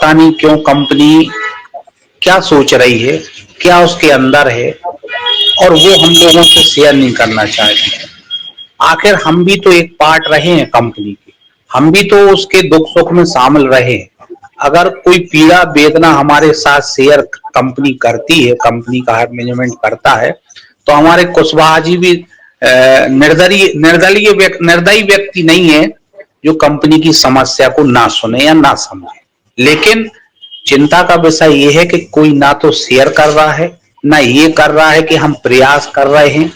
पता नहीं क्यों कंपनी क्या सोच रही है, क्या उसके अंदर है, और वो हम लोगों से शेयर नहीं करना चाहती। आखिर हम भी तो एक पार्ट रहे हैं कंपनी के, हम भी तो उसके दुख सुख में शामिल रहे हैं। अगर कोई पीड़ा वेदना हमारे साथ शेयर कंपनी करती है, कंपनी का हायर मैनेजमेंट करता है, तो हमारे कुशवाहा जी भी निर्दयी व्यक्ति नहीं है जो कंपनी की समस्या को ना सुने या ना समझे। लेकिन चिंता का विषय यह है कि कोई ना तो शेयर कर रहा है, ना ये कर रहा है कि हम प्रयास कर रहे हैं,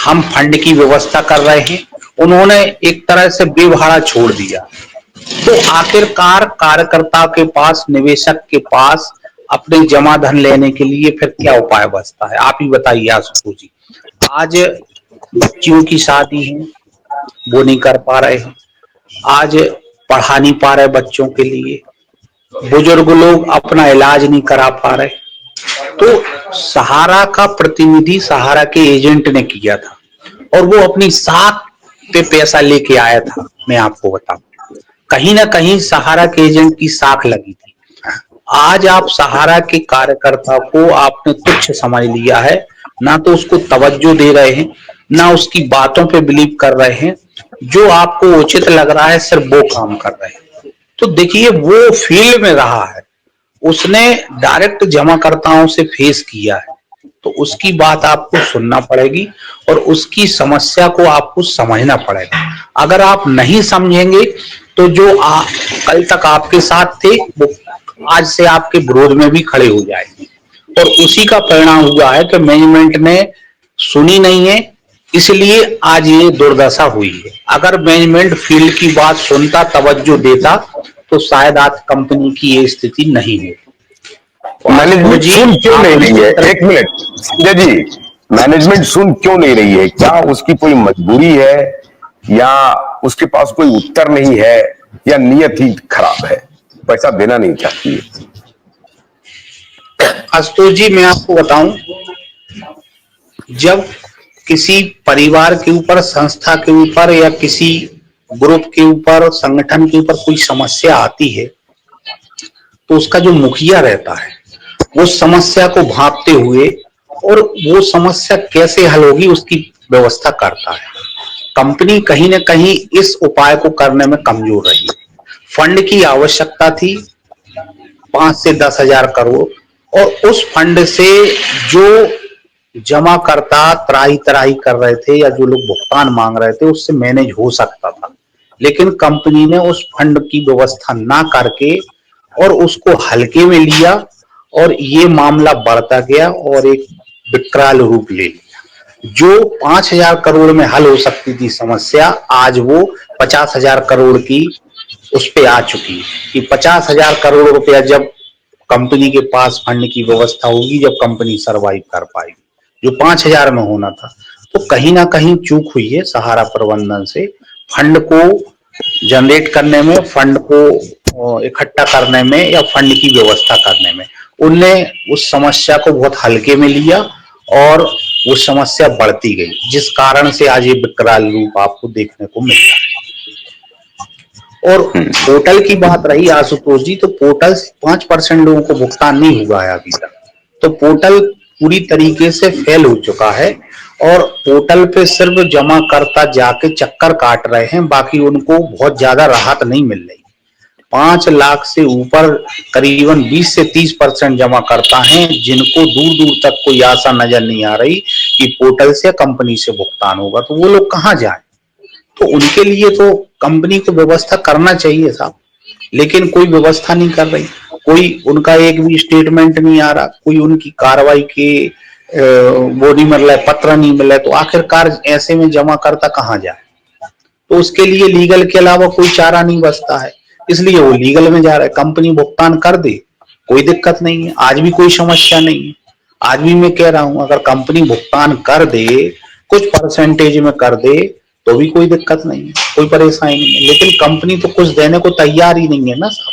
हम फंड की व्यवस्था कर रहे हैं। उन्होंने एक तरह से बेवहारा छोड़ दिया। तो आखिरकार कार्यकर्ता के पास, निवेशक के पास अपने जमा धन लेने के लिए फिर क्या उपाय बचता है? आप ही बताइए आशुतोष जी। आज बच्चियों की शादी है, वो नहीं कर पा रहे हैं। आज पढ़ा नहीं पा रहे बच्चों के लिए, बुजुर्ग लोग अपना इलाज नहीं करा पा रहे। तो सहारा का प्रतिनिधि सहारा के एजेंट ने किया था, और वो अपनी साख पे पैसा लेके आया था। मैं आपको बताऊं, कहीं ना कहीं सहारा के एजेंट की साख लगी थी। आज आप सहारा के कार्यकर्ता को आपने तुच्छ समझ लिया है, ना तो उसको तवज्जो दे रहे हैं, ना उसकी बातों पे बिलीव कर रहे हैं। जो आपको उचित लग रहा है सिर्फ वो काम कर रहे हैं। तो देखिए, वो फील्ड में रहा है, उसने डायरेक्ट जमाकर्ताओं से फेस किया है, तो उसकी बात आपको सुनना पड़ेगी और उसकी समस्या को आपको समझना पड़ेगा। अगर आप नहीं समझेंगे तो जो कल तक आपके साथ थे वो आज से आपके विरोध में भी खड़े हो जाएंगे। और उसी का परिणाम हुआ है कि मैनेजमेंट ने सुनी नहीं है, इसलिए आज ये दुर्दशा हुई है। अगर मैनेजमेंट फील्ड की बात सुनता, तवज्जो देता, तो शायद आज कंपनी की ये स्थिति नहीं है। मैनेजमेंट सुन क्यों नहीं रही है? एक मिनट संजय जी, मैनेजमेंट सुन क्यों नहीं रही है? क्या उसकी कोई मजबूरी है, या उसके पास कोई उत्तर नहीं है, या नीयत ही खराब है, पैसा देना नहीं चाहती है? आशुतोष जी, मैं आपको बताऊं, जब किसी परिवार के ऊपर, संस्था के ऊपर, या किसी ग्रुप के ऊपर, संगठन के ऊपर कोई समस्या आती है, तो उसका जो मुखिया रहता है वो समस्या को भांपते हुए और वो समस्या कैसे हल होगी उसकी व्यवस्था करता है। कंपनी कहीं ना कहीं इस उपाय को करने में कमजोर रही। फंड की आवश्यकता थी 5 से 10 हजार करोड़, और उस फंड से जो जमाकर्ता त्राही त्राही कर रहे थे या जो लोग भुगतान मांग रहे थे उससे मैनेज हो सकता था। लेकिन कंपनी ने उस फंड की व्यवस्था ना करके और उसको हल्के में लिया, और ये मामला बढ़ता गया और एक विकराल रूप ले लिया। जो 5,000 करोड़ में हल हो सकती थी समस्या, आज वो 50,000 करोड़ की उस पे आ चुकी है कि 50,000 करोड़ रुपया जब कंपनी के पास फंड की व्यवस्था होगी, जब कंपनी सरवाइव कर पाएगी, जो 5,000 में होना था। तो कहीं ना कहीं चूक हुई है सहारा प्रबंधन से, फंड को जनरेट करने में, फंड को इकट्ठा करने में, या फंड की व्यवस्था करने में। उनने उस समस्या को बहुत हल्के में लिया और वो समस्या बढ़ती गई, जिस कारण से आज ये विकराल रूप आपको देखने को मिल रहा है। और पोर्टल की बात रही आशुतोष जी, तो पोर्टल से 5% लोगों को भुगतान नहीं हुआ है अभी तक। तो पोर्टल पूरी तरीके से फेल हो चुका है, और पोर्टल पे सिर्फ जमाकर्ता जाके चक्कर काट रहे हैं, बाकी उनको बहुत ज्यादा राहत नहीं मिल रही। 5 लाख से ऊपर करीबन 20 से 30% जमाकर्ता हैं जिनको दूर दूर तक कोई आशा नजर नहीं आ रही कि पोर्टल से कंपनी से भुगतान होगा। तो वो लोग कहाँ जाएं? तो उनके लिए तो कंपनी को व्यवस्था करना चाहिए साहब, लेकिन कोई व्यवस्था नहीं कर रही। कोई उनका एक भी स्टेटमेंट नहीं आ रहा, कोई उनकी कार्रवाई के वो नहीं मिल रहा है, पत्र नहीं मिल रहा है। तो आखिरकार ऐसे में जमाकर्ता कहाँ जाए? तो उसके लिए लीगल के अलावा कोई चारा नहीं बचता है, इसलिए वो लीगल में जा रहा है। कंपनी भुगतान कर दे, कोई दिक्कत नहीं है, आज भी कोई समस्या नहीं है। आज भी मैं कह रहा हूं, अगर कंपनी भुगतान कर दे, कुछ परसेंटेज में कर दे, तो भी कोई दिक्कत नहीं है, कोई परेशानी नहीं है। लेकिन कंपनी तो कुछ देने को तैयार ही नहीं है ना साहब।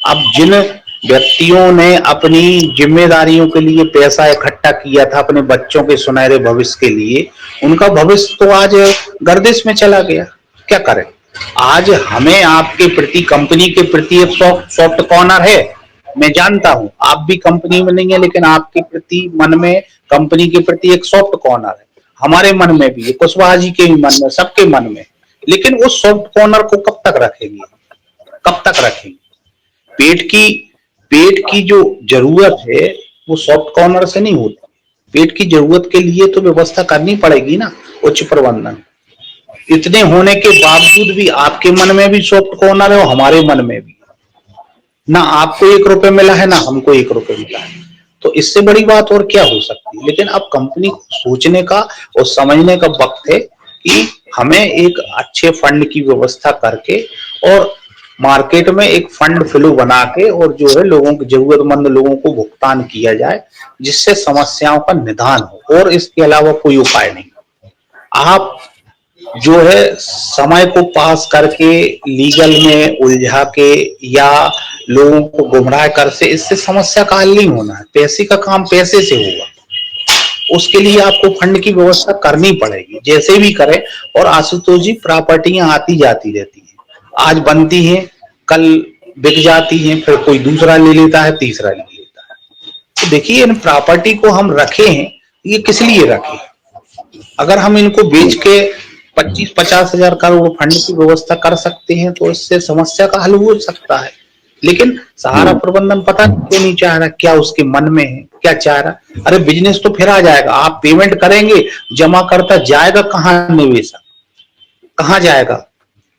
अब जिन व्यक्तियों ने अपनी जिम्मेदारियों के लिए पैसा इकट्ठा किया था अपने बच्चों के सुनहरे भविष्य के लिए, उनका भविष्य तो आज गर्दिश में चला गया। क्या करें? आज हमें आपके प्रति, कंपनी के प्रति एक सॉफ्ट कॉर्नर है, मैं जानता हूं आप भी कंपनी में नहीं है, लेकिन आपके प्रति मन में कंपनी के प्रति एक सॉफ्ट कॉर्नर है। हमारे मन में भी है, कुशवाहा जी के भी मन में, सबके मन में। लेकिन उस सॉफ्ट कॉर्नर को कब तक रखेंगे, कब तक रखेंगे? पेट की जो जरूरत है वो सॉफ्ट कॉर्नर से नहीं होती। पेट की जरूरत के लिए तो व्यवस्था करनी पड़ेगी ना, उच्च प्रबंधन। इतने होने के बावजूद भी आपके मन में भी सॉफ्ट कॉर्नर है और हमारे मन में भी। ना आपको 1 रुपए मिला है, ना हमको 1 रुपए मिला है। तो इससे बड़ी बात और क्या हो सकती है? लेकिन अब कंपनी को सोचने का और समझने का वक्त है कि हमें एक अच्छे फंड की व्यवस्था करके और मार्केट में एक फंड फ्लो बना के और जो है लोगों को, जरूरतमंद लोगों को भुगतान किया जाए, जिससे समस्याओं का निदान हो। और इसके अलावा कोई उपाय नहीं। आप जो है समय को पास करके लीगल में उलझा के या लोगों को गुमराह कर से, इससे समस्या का हल नहीं होना है। पैसे का काम पैसे से होगा, उसके लिए आपको फंड की व्यवस्था करनी पड़ेगी, जैसे भी करें। और आशुतोष जी, प्रॉपर्टियां आती जाती रहती हैं, आज बनती हैं, कल बिक जाती हैं, फिर कोई दूसरा ले लेता है, तीसरा ले लेता है। तो देखिए, इन प्रॉपर्टी को हम रखे हैं, ये किस लिए रखे? अगर हम इनको बेच के 25-50 हजार करोड़ फंड की व्यवस्था कर सकते हैं तो इससे समस्या का हल हो सकता है। लेकिन सहारा प्रबंधन पता क्यों नहीं चाह रहा, क्या उसके मन में है, क्या चाह रहा? अरे बिजनेस तो फिर आ जाएगा, आप पेमेंट करेंगे, जमा करता जाएगा कहां निवेशक, कहां जाएगा?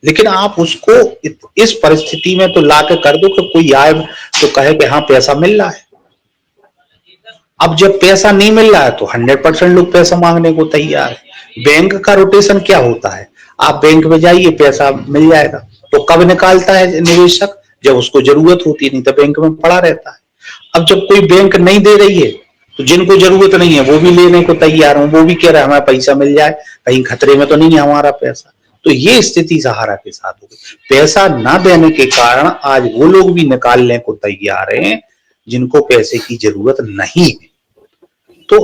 लेकिन आप उसको इस परिस्थिति में तो लाके कर दो कि कोई आए तो कहे कि हाँ पैसा मिल रहा है। अब जब पैसा नहीं मिल रहा है तो 100% लोग पैसा मांगने को तैयार है। बैंक का रोटेशन क्या होता है? आप बैंक में जाइए, पैसा मिल जाएगा। तो कब निकालता है निवेशक? जब उसको जरूरत होती है, नहीं तो बैंक में पड़ा रहता है। अब जब कोई बैंक नहीं दे रही है तो जिनको जरूरत नहीं है वो भी लेने को तैयार हो, वो भी कह रहे हैं हमें पैसा मिल जाए, कहीं खतरे में तो नहीं है हमारा पैसा। तो ये स्थिति सहारा के साथ हो गई। पैसा ना देने के कारण आज वो लोग भी निकालने को तैयार हैं जिनको पैसे की जरूरत नहीं है। तो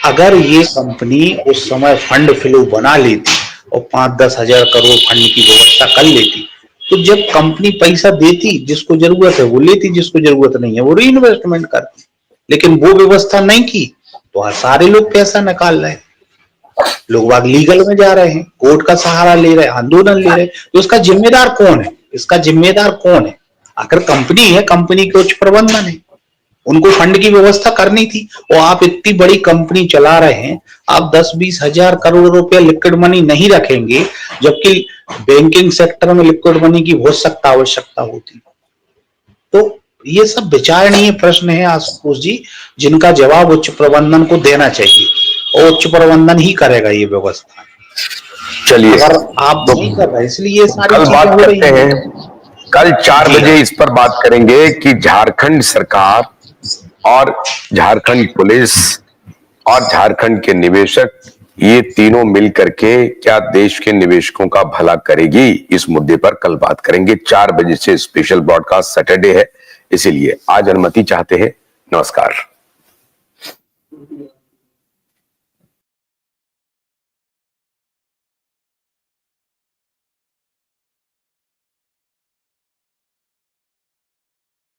अगर ये कंपनी उस समय फंड फ्लो बना लेती और 5-10 हजार करोड़ फंड की व्यवस्था कर लेती, तो जब कंपनी पैसा देती, जिसको जरूरत है वो लेती, जिसको जरूरत नहीं है वो री इन्वेस्टमेंट करती। लेकिन वो व्यवस्था नहीं की तो सारे लोग पैसा निकाल रहे हैं, लोग बाग लीगल में जा रहे हैं, कोर्ट का सहारा ले रहे हैं, आंदोलन ले रहे हैं। तो उसका जिम्मेदार कौन है? इसका जिम्मेदार कौन है? आखिर कंपनी है, कंपनी के उच्च प्रबंधन है, उनको फंड की व्यवस्था करनी थी। और आप इतनी बड़ी कंपनी चला रहे हैं, आप 10-20 हजार करोड़ रुपया लिक्विड मनी नहीं रखेंगे, जबकि बैंकिंग सेक्टर में लिक्विड मनी की बहुत सख्त आवश्यकता होती। तो ये सब विचारणीय प्रश्न है आशुतोष जी, जिनका जवाब उच्च प्रबंधन को देना चाहिए और उच्च प्रबंधन ही करेगा ये व्यवस्था। चलिए, अगर आप नहीं कर रहे, इसलिए सारी कल बात करते हैं। कल 4 बजे इस पर बात करेंगे कि झारखंड सरकार और झारखंड पुलिस और झारखंड के निवेशक, ये तीनों मिलकर के क्या देश के निवेशकों का भला करेगी? इस मुद्दे पर कल बात करेंगे। 4 बजे से स्पेशल ब्रॉडकास्ट सैटरडे है, इसीलिए आज अनुमति चाहते हैं। नमस्कार।